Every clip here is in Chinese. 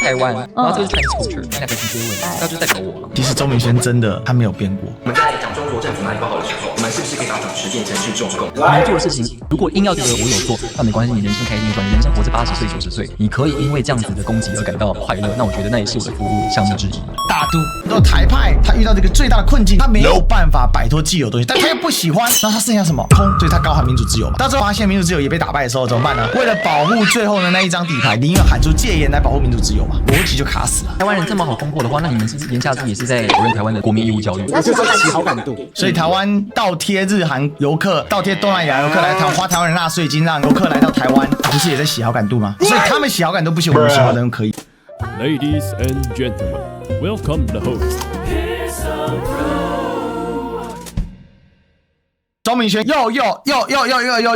台湾，然后这个是 Chinese culture， 你俩可以直接问，那就代表我。其实周明轩真的他没有变过。我们在讲中国政府哪里不好的时候，我们是不是可以把主持变成是中共？你们做的事情，如果硬要觉得我有做，那没关系，你人生开心，你人生活着80岁、90岁，你可以因为这样子的攻击而感到快乐，那我觉得那也是我的服务项目之一。大都，那台派他遇到这个最大的困境，他没有办法摆脱既有东西，但他又不喜欢，那他剩下什么？空，所以他高喊民主自由嘛。到最后发现民主自由也被打败的时候怎么办呢？为了保护最后的那一张底牌，宁愿喊出戒严来保护民主自由嘛，逻辑就卡死了。台湾人这么好攻破的话，那你们是言下之意也是在否认台湾的国民义务教育？那就是洗好感度。所以台湾倒贴日韩游客，倒贴东南亚游客来台湾，花台湾人纳税金让游客来到台湾，不是也在洗好感度吗？所以他们洗好感度不行，我们洗好感度可以。Ladies and gentlemen, welcome the host. 周明轩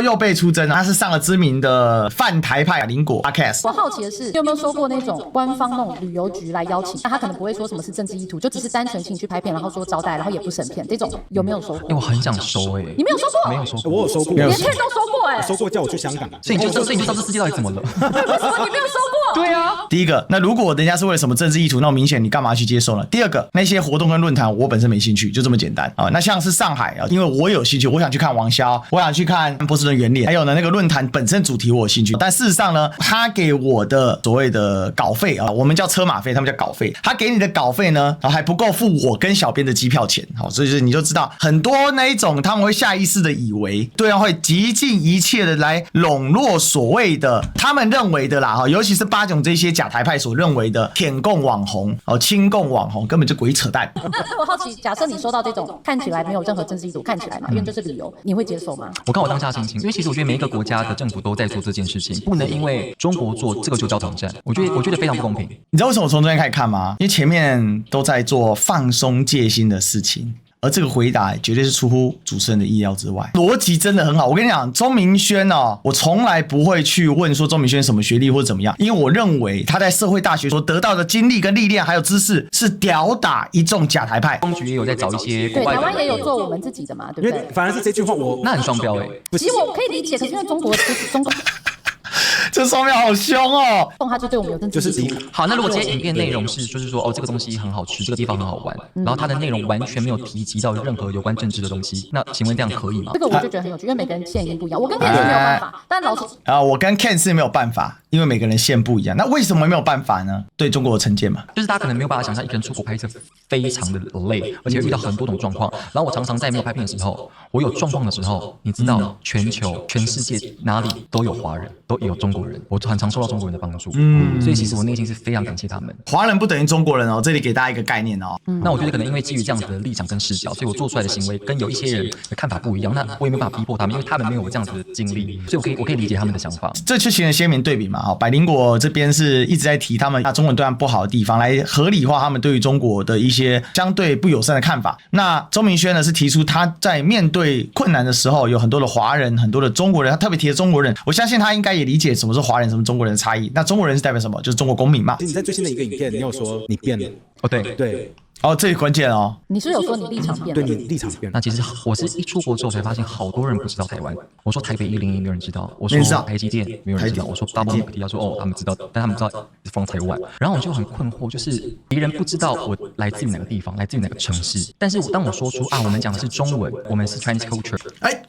又被出征了，他是上了知名的泛台派邻国 podcast。我好奇的是，你有没有收过那种官方那种旅游局来邀请，那他可能不会说什么是政治意图，就只是单纯请你去拍片，然后说招待，然后也不审片，这种有没有收过？我很想收你没有收过？没有收过，我有收过，连片都收过我收过叫我去香港，所以你就知道这世界到底怎么了？为什么你没有收过？对啊，第一个，那如果人家是为了什么政治意图，那明显你干嘛去接受呢？第二个，那些活动跟论坛我本身没兴趣，就这么简单啊。那像是上海啊，因为我有兴趣，我想去看王骁，我想去看波士顿圆脸，还有呢那个论坛本身主题我有兴趣，但事实上呢，他给我的所谓的稿费啊，我们叫车马费，他们叫稿费，他给你的稿费呢，还不够付我跟小编的机票钱，好，所以你就知道很多那一种他们会下意识的以为对方会极尽一切的来笼络所谓的他们认为的啦，尤其是巴囧这些假台派所认为的舔共网红、亲共网红，根本就鬼扯淡。那我好奇，假设你收到这种看起来没有任何政治意图，看起来嘛，因为就是旅游，你会接受吗？我看我当下心情，因为其实我觉得每一个国家的政府都在做这件事情，不能因为中国做这个就叫挑战，我觉得非常不公平。你知道为什么我从中间开始看吗？因为前面都在做放松戒心的事情。而这个回答绝对是出乎主持人的意料之外，逻辑真的很好。我跟你讲，周明轩哦，我从来不会去问说周明轩什么学历或者怎么样，因为我认为他在社会大学所得到的经历跟历练还有知识是吊打一众假台派。公局也有在找一些对，国外的，台湾也有做我们自己的嘛，对不对？因为反而是这句话我那很双标其实我可以理解，可是因为中国就是中国。这双标好凶哦！他就对我们有政治意图。好，那如果今天影片内容是就是说这个东西很好吃，这个地方很好玩，然后它的内容完全没有提及到任何有关政治的东西，那请问这样可以吗？这个我就觉得很有趣，因为每个人线已经不一样。我跟 Ken 是没有办法，但老师我跟 Ken 是没有办法，因为每个人线不一样。那为什么没有办法呢？对中国的成见嘛，就是大家可能没有办法想象一个人出国拍摄非常的累，而且遇到很多种状况。然后我常常在没有拍片的时候，我有状况的时候，你知道全球全世界哪里都有华人，都有中国人，我很常受到中国人的帮助。所以其实我内心是非常感谢他们。华人不等于中国人哦，这里给大家一个概念哦。那我觉得可能因为基于这样子的立场跟视角，所以我做出来的行为跟有一些人的看法不一样。那我也没有办法逼迫他们，因为他们没有我这样子的经历，所以我可以理解他们的想法。这就形成鲜明对比嘛。百灵果这边是一直在提他们中文对他们不好的地方，来合理化他们对于中国的一些相对不友善的看法。那周明轩呢是提出他在面对困难的时候，有很多的华人，很多的中国人，他特别提的中国人，我相信他应该也理解什么是华人，什么中国人的差异。那中国人是代表什么？就是中国公民嘛。其实你在最新的一个影片，你有说你变了。对。这里关键哦。你是有说你立场变了？对，你立场变了。那其实我是一出国之后才发现，好多人不知道台湾。我说台北101没有人知道，我说台积电没有人知道，我说巴布提亚说他们知道，但他们不知道from台湾。然后我就很困惑，就是别人不知道我来自于哪个地方，来自于哪个城市，但是当我说出我们讲的是中文，我们是 Chinese culture，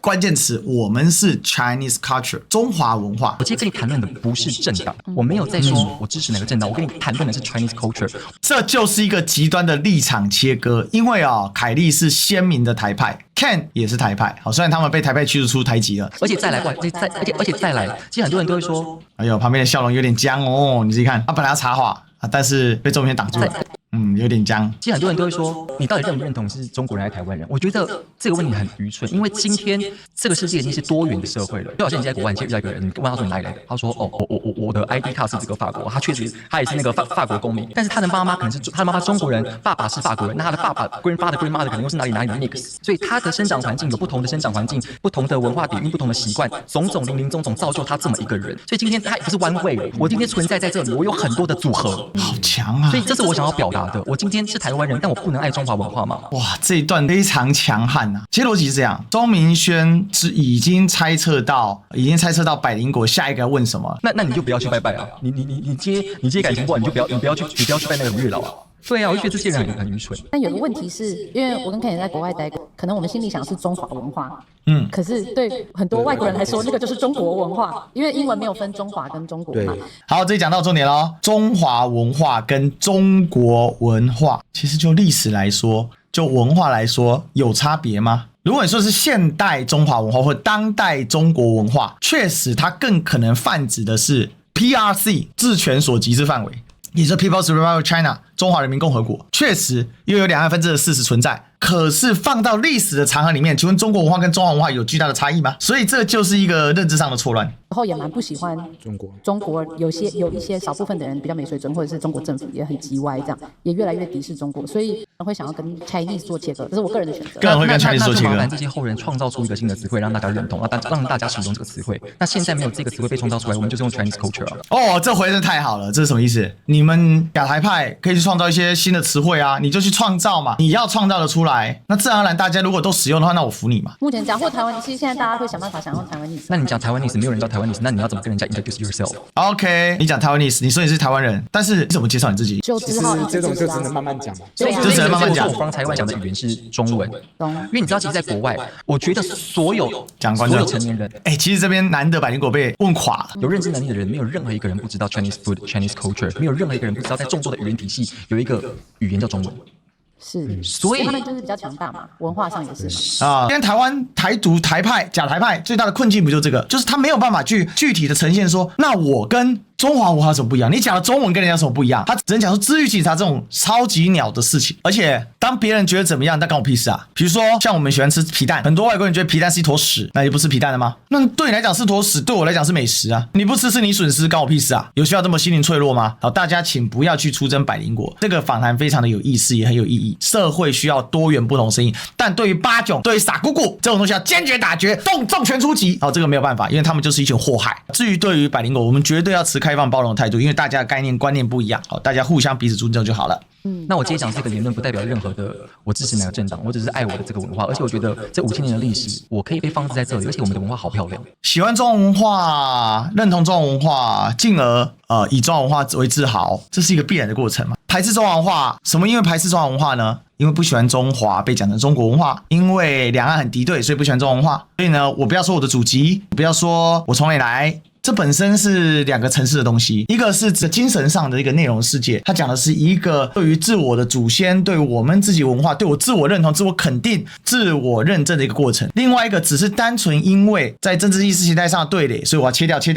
关键词我们是 Chinese culture， 中华文化。我今天跟你谈论的不是政党，我没有在说我支持哪个政党，我跟你谈论的是 Chinese culture， 这就是一个极端的立场切割。因为凯莉是鲜明的台派 ，Ken 也是台派，虽然他们被台派驱逐出台籍了，而且再来，其实很多人都会说，哎呦，旁边的笑容有点僵哦，你自己看，他本来要插话，但是被周明轩挡住了。有点僵。其实很多人都会说，你到底认不认同是中国人还是台湾人？我觉得这个问题很愚蠢，因为今天这个世界已经是多元的社会了。就好像你在国外，你遇到一个人，你问他说你哪里来的，他说我的 ID 卡是这个法国，他确实他也是那个法国公民，但是他的妈妈可能是他的妈妈中国人，爸爸是法国人，那他的爸爸 grandmother 可能又是哪里的 mix， 所以他的生长环境有不同的生长环境，不同的文化底蕴，不同的习惯，种种林林总总造就他这么一个人。所以今天他也不是 one way， 我今天存在在这里，我有很多的组合，好强啊！所以这是我想要表达打的？我今天是台湾人，但我不能爱中华文化吗？哇，这一段非常强悍呐！其实逻辑是这样，钟明轩是已经猜测到百灵果下一个要问什么。那你就不要去拜拜啊！你接感情不好，你不要去拜那个月老啊！对啊，我就觉得这些人很愚蠢。但有个问题是，因为我跟 Ken 也在国外待过，可能我们心里想的是中华文化，可是对很多外国人来说，那个就是中国文化，因为英文没有分中华跟中国嘛。好，这里讲到重点咯，中华文化跟中国文化，其实就历史来说，就文化来说，有差别吗？如果你说是现代中华文化或当代中国文化，确实它更可能泛指的是 PRC 治权所及之范围，也就是 People's Republic of China 中华人民共和国，确实又有两岸分治的事实存在。可是放到历史的长河里面，请问中国文化跟中华文化有巨大的差异吗？所以这就是一个认知上的错乱。然后也蛮不喜欢中国有一些少部分的人比较没水准，或者是中国政府也很叽歪，这样也越来越敌视中国，所以会想要跟 Chinese 做切割，这是我个人的选择。个人会跟 Chinese 做切割。那就麻烦这些后人创造出一个新的词汇，让大家认同，让大家使用这个词汇。那现在没有这个词汇被创造出来，我们就是用 Chinese culture 啊。哦，这回真的太好了，这是什么意思？你们亚台派可以去创造一些新的词汇啊，你就去创造嘛，你要创造的出来，那自然而然大家如果都使用的话，那我服你嘛。目前讲或台湾，其实现在大家会想办法想用台湾历史。那你讲台湾历史，没有人叫台湾历史，那你要怎么跟人家 introduce yourself？ OK， 你讲台湾历史，你说你是台湾人，但是你怎么介绍你自己？就只好这种就只能慢慢讲嘛，就只能慢慢讲。我方台湾讲的语言是中文，因为你知道，其实在国外，我觉得所有成年人，其实这边难得百灵果被问垮了。有认知能力的人，没有任何一个人不知道 Chinese food、Chinese culture， 没有任何一个人不知道在众多的语言体系有一个语言叫中文。是，所以他们就是比较强大嘛，文化上也是嘛。啊，今天台湾台独、台派、假台派最大的困境不就这个，就是他没有办法去具体的呈现说，那我跟中华文化有什么不一样？你讲的中文跟人家有什么不一样？他只能讲说知识警察这种超级鸟的事情。而且当别人觉得怎么样，那关我屁事啊！比如说像我们喜欢吃皮蛋，很多外国人觉得皮蛋是一坨屎，那你不吃皮蛋的吗？那对你来讲是坨屎，对我来讲是美食啊！你不吃是你损失，关我屁事啊！有需要这么心灵脆弱吗？好，大家请不要去出征百灵果。这个访谈非常的有意思，也很有意义。社会需要多元不同声音，但对于八囧、对于傻姑姑这种东西要坚决打绝，重拳出击。好，这个没有办法，因为他们就是一群祸害。至于对于百灵果，我们绝对要持开放包容的态度，因为大家的概念观念不一样，好，大家互相彼此尊重就好了。那我今天讲这个言论不代表任何的我支持哪个政党，我只是爱我的这个文化，而且我觉得这5000年的历史，我可以被放置在这里，而且我们的文化好漂亮。喜欢中华文化，认同中华文化，进而以中华文化为自豪，这是一个必然的过程嘛。排斥中华文化，什么因为排斥中华文化呢？因为不喜欢中华被讲成中国文化，因为两岸很敌对，所以不喜欢中华文化。所以呢，我不要说我的祖籍，不要说我从哪里来。这本身是两个层次的东西，一个是指精神上的一个内容世界，它讲的是一个对于自我的祖先、对我们自己文化、对我自我认同、自我肯定、自我认证的一个过程。另外一个只是单纯因为在政治意识形态上的对垒，所以我要切掉之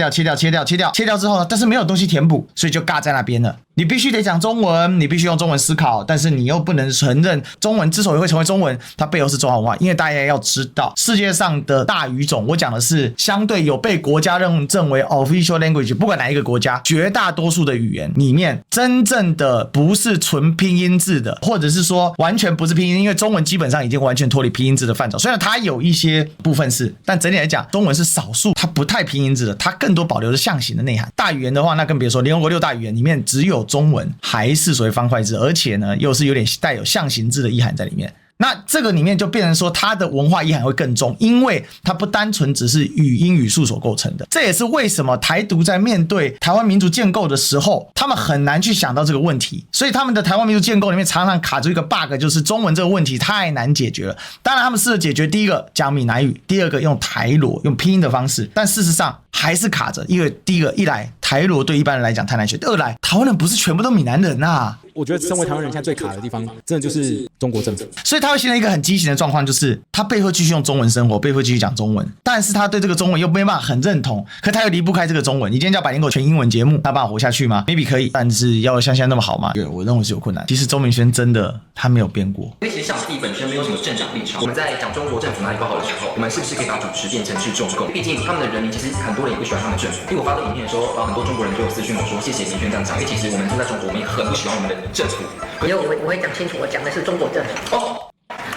后呢，但是没有东西填补，所以就尬在那边了。你必须得讲中文，你必须用中文思考，但是你又不能承认中文之所以会成为中文，它背后是中华文化。因为大家要知道，世界上的大语种，我讲的是相对有被国家认证为 official language， 不管哪一个国家，绝大多数的语言里面，真正的不是纯拼音字的，或者是说完全不是拼音，因为中文基本上已经完全脱离拼音字的范畴。虽然它有一些部分是，但整体来讲，中文是少数，它不太拼音字的，它更多保留着象形的内涵。大语言的话，那更别说，联合国6大语言里面只有中文还是属于方块字，而且呢又是有点带有象形字的意涵在里面。那这个里面就变成说它的文化意涵会更重，因为它不单纯只是语音语数所构成的。这也是为什么台独在面对台湾民族建构的时候，他们很难去想到这个问题，所以他们的台湾民族建构里面常常卡住一个 bug， 就是中文这个问题太难解决了。当然他们试着解决，第一个讲闽南语，第二个用台罗用拼音的方式，但事实上还是卡着，因为第一个一来台罗对一般人来讲太难学，二来台湾人不是全部都闽南人啊。我觉得身为台湾人现在最卡的地方真的就是中国政府，所以他会形成一个很畸形的状况，就是他背后继续用中文生活，背后继续讲中文，但是他对这个中文又没办法很认同，可他又离不开这个中文。你今天叫百灵果全英文节目，他办法活下去吗？ maybe 可以，但是要像现在那么好吗？我认为是有困难。其实周明轩真的他没有变过，因为其实像我自己本身没有什么政党立场，我们在讲中国政府哪里不好的时候，我们是不是可以把主持变成是中共？毕竟他们的人民其实很多人也不喜欢他们政府。因为我发这影片的时候，很多中国人就有私讯我说谢谢明轩这样讲，因为其实我们住在中国，我们也很不喜欢我们的政府。因为我会讲清楚，我讲的是中国政府。哦，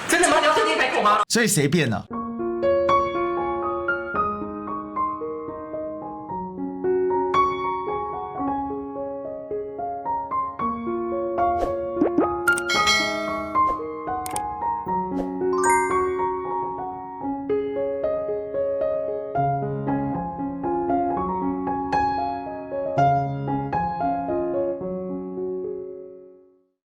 真的吗？你要正经开口吗？所以谁变了？